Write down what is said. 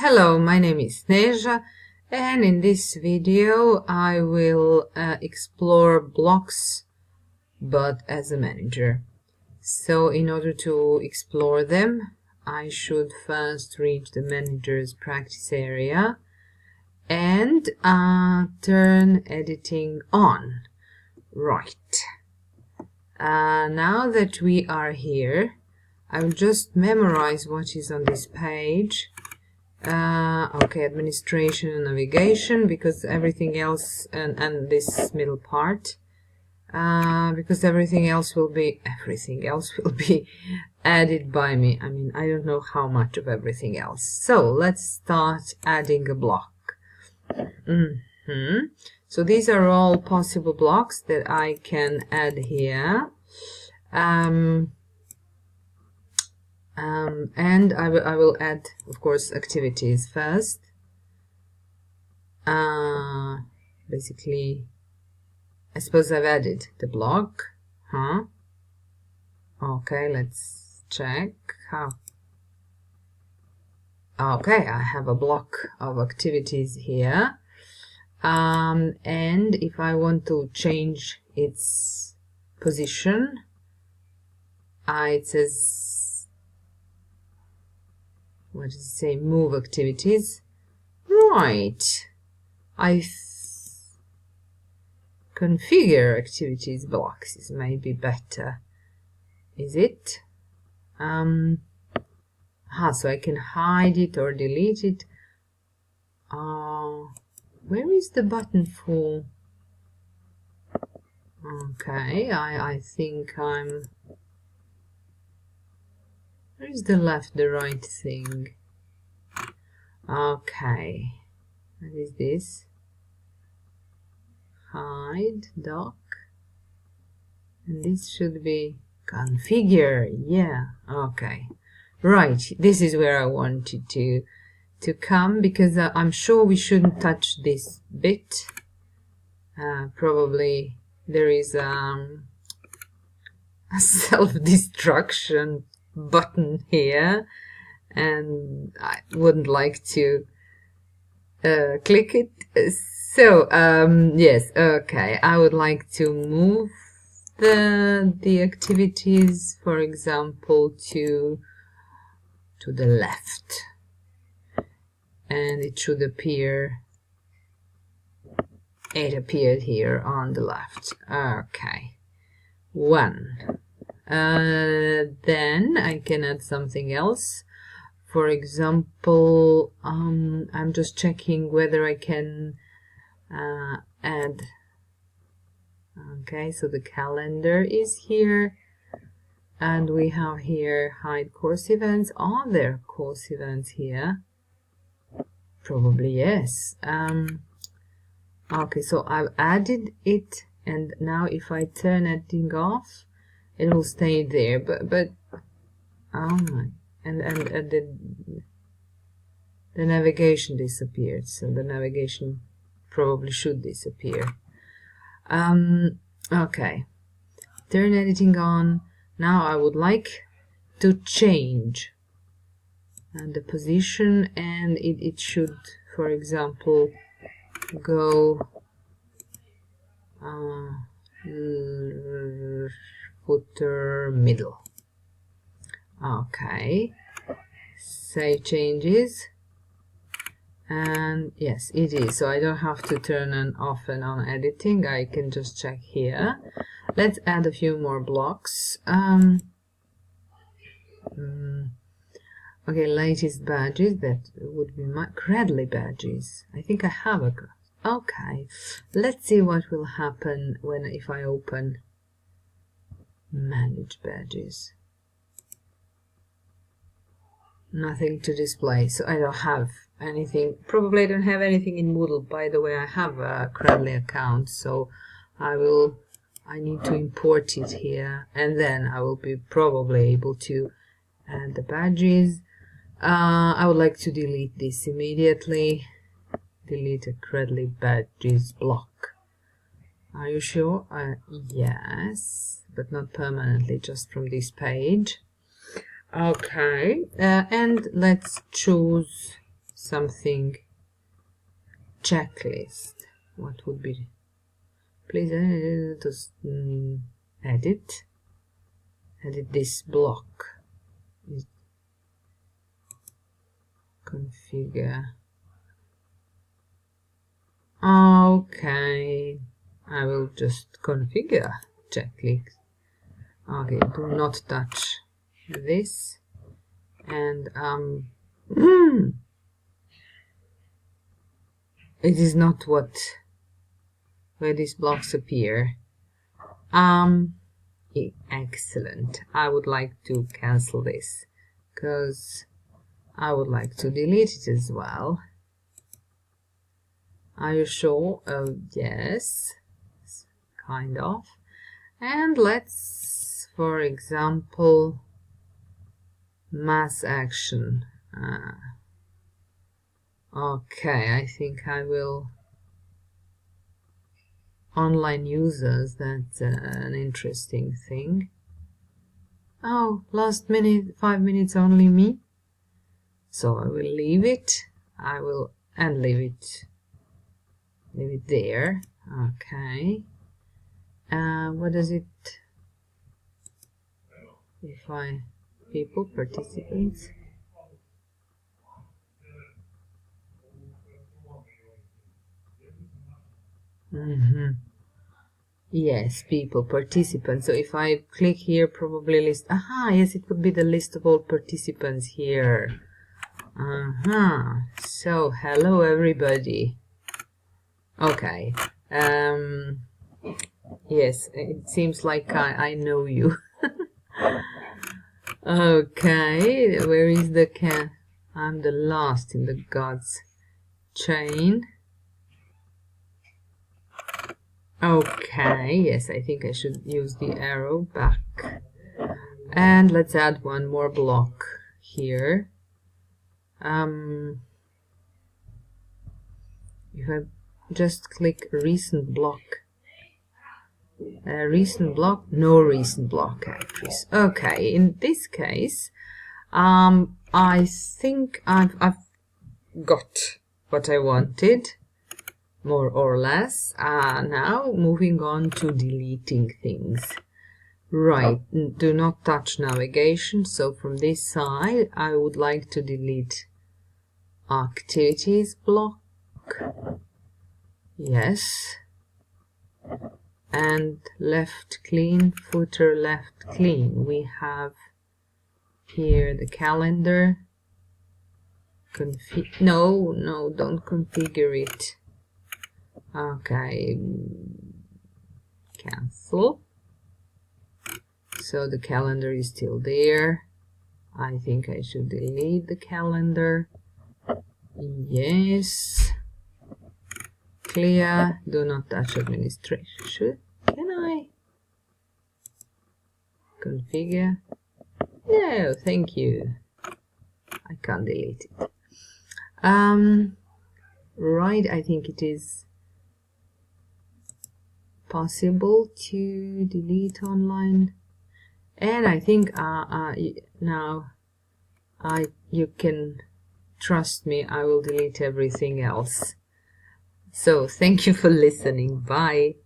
Hello, my name is Sneža, and in this video I will explore blocks, but as a manager. So in order to explore them, I should first reach the manager's practice area and turn editing on. Right. Now that we are here, I will just memorize what is on this page. Okay, administration and navigation, because everything else, and this middle part, because everything else will be added by me. I mean, I don't know how much of everything else. So let's start adding a block. So these are all possible blocks that I can add here. And I will add, of course, activities first. Basically, I suppose I've added the block, Okay, let's check how. Okay, I have a block of activities here. And if I want to change its position, it says, what does it say? Move activities. Right. I configure activities blocks is maybe better. Is it? So I can hide it or delete it. Where is the button for? Okay, I think I'm. Where is the left, the right thing? Okay. What is this? Hide, dock. And this should be configure. Yeah, okay. Right, this is where I wanted to come, because I'm sure we shouldn't touch this bit. Probably there is a self-destruction button here, and I wouldn't like to click it. So yes, okay, I would like to move the activities, for example, to the left, and it should appear. It appeared here on the left. Okay, 1. Then I can add something else. For example, I'm just checking whether I can add. Okay, so the calendar is here, and we have here hide course events. Are there course events here? Probably yes. Okay, so I've added it, and now if I turn editing off, it will stay there. But oh my, and the navigation disappeared. So the navigation probably should disappear. Okay, turn editing on. Now I would like to change the position, and it should, for example, go footer middle. Okay, save changes, and yes, it is. So I don't have to turn off and on editing. I can just check here. Let's add a few more blocks. Okay, latest badges. That would be my Credly badges. I think I have a. Okay, let's see what will happen if I open manage badges. Nothing to display, so I don't have anything. Probably I don't have anything in Moodle. By the way, I have a Credly account, so I need to import it here, and then I will be probably able to add the badges. I would like to delete this immediately. Delete a Credly badges block. Are you sure? Yes, but not permanently, just from this page. Okay, and let's choose something checklist. What would be? Please edit this block. Configure. Okay, I will just configure checklist. Okay, do not touch this, and it is not where these blocks appear. Excellent. I would like to cancel this because I would like to delete it as well. Are you sure? Oh, yes, kind of. And let's, for example, mass action. Okay, I think I will. Online users, that's an interesting thing. Oh, last minute, 5 minutes only me. So I will leave it. Leave it there. Okay. What does it? If people, participants. Yes, people, participants. So if I click here, probably list. Aha, yes, it would be the list of all participants here. So hello everybody. Okay. Yes, it seems like I know you. Okay, where is the cat? I'm the last in the gods chain. Okay, yes, I think I should use the arrow back. And let's add one more block here. If I just click recent block. Recent block, no recent block entries. Okay, in this case, I think I've got what I wanted, more or less. Now moving on to deleting things. Right, do not touch navigation. So from this side, I would like to delete activities block. Yes. And left clean, footer left clean. We have here the calendar. No, don't configure it. Okay, cancel. So the calendar is still there. I think I should delete the calendar. Yes. Clear. Do not touch administration. Can I configure? No, thank you. I can't delete it. Right, I think it is possible to delete online. And I think now you can trust me, I will delete everything else. So thank you for listening. Bye.